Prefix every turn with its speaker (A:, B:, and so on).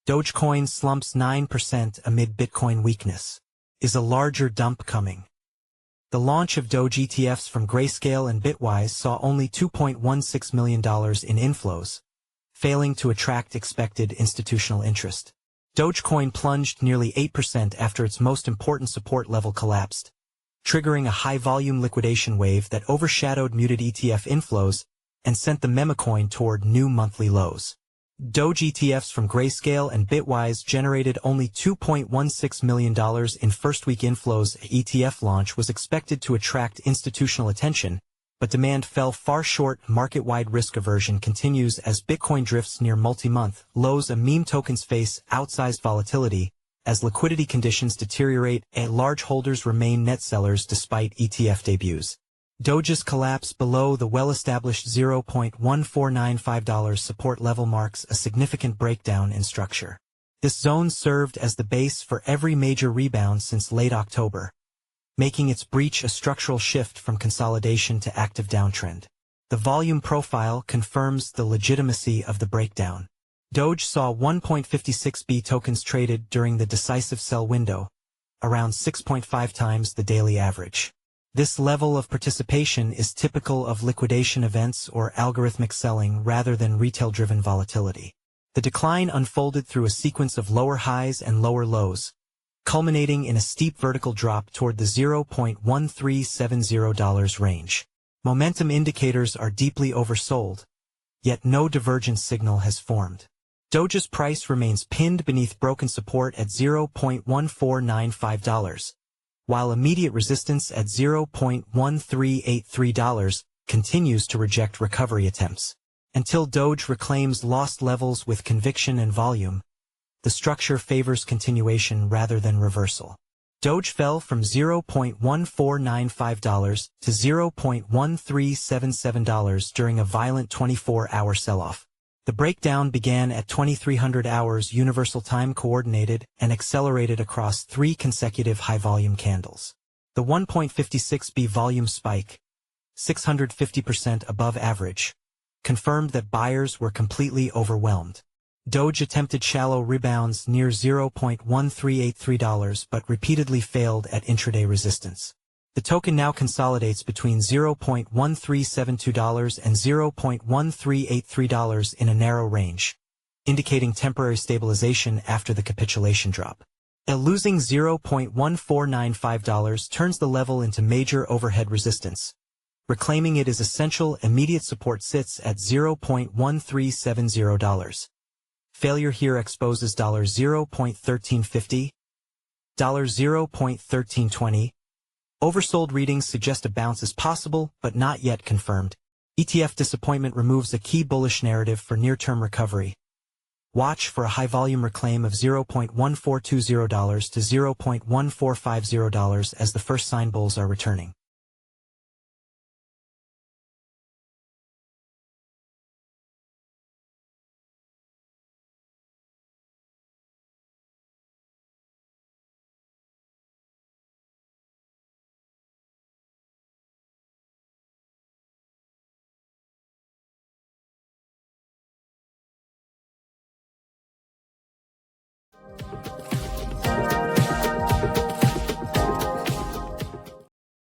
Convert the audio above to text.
A: Dogecoin slumps 9% amid Bitcoin weakness. Is a larger dump coming? The launch of DOGE ETFs from Grayscale and Bitwise saw only $2.16 million in inflows, failing to attract expected institutional interest. Dogecoin plunged nearly 8% after its most important support level collapsed, triggering a high-volume liquidation wave that overshadowed muted ETF inflows and sent the memecoin toward new monthly lows. DOGE ETFs from Grayscale and Bitwise generated only $2.16 million in first-week inflows. The ETF launch was expected to attract institutional attention, but demand fell far short. Market-wide risk aversion continues as Bitcoin drifts near multi-month lows. Meme tokens face outsized volatility as liquidity conditions deteriorate and large holders remain net sellers despite ETF debuts. Doge's collapse below the well-established $0.1495 support level marks a significant breakdown in structure. This zone served as the base for every major rebound since late October, making its breach a structural shift from consolidation to active downtrend. The volume profile confirms the legitimacy of the breakdown. Doge saw 1.56 B tokens traded during the decisive sell window, around 6.5 times the daily average. This level of participation is typical of liquidation events or algorithmic selling rather than retail-driven volatility. The decline unfolded through a sequence of lower highs and lower lows, culminating in a steep vertical drop toward the $0.1370 range. Momentum indicators are deeply oversold, yet no divergence signal has formed. Doge's price remains pinned beneath broken support at $0.1495. While immediate resistance at $0.1383 continues to reject recovery attempts. Until Doge reclaims lost levels with conviction and volume, the structure favors continuation rather than reversal. Doge fell from $0.1495 to $0.1377 during a violent 24-hour sell-off. The breakdown began at 2300 hours Universal Time Coordinated and accelerated across 3 consecutive high-volume candles. The 1.56 B volume spike, 650% above average, confirmed that buyers were completely overwhelmed. Doge attempted shallow rebounds near $0.1383 but repeatedly failed at intraday resistance. The token now consolidates between $0.1372 and $0.1383 in a narrow range, indicating temporary stabilization after the capitulation drop. Losing $0.1495 turns the level into major overhead resistance. Reclaiming it is essential. Immediate support sits at $0.1370. Failure here exposes $0.1350, $0.1320. Oversold readings suggest a bounce is possible, but not yet confirmed. ETF disappointment removes a key bullish narrative for near-term recovery. Watch for a high-volume reclaim of $0.1420 to $0.1450 as the first sign bulls are returning.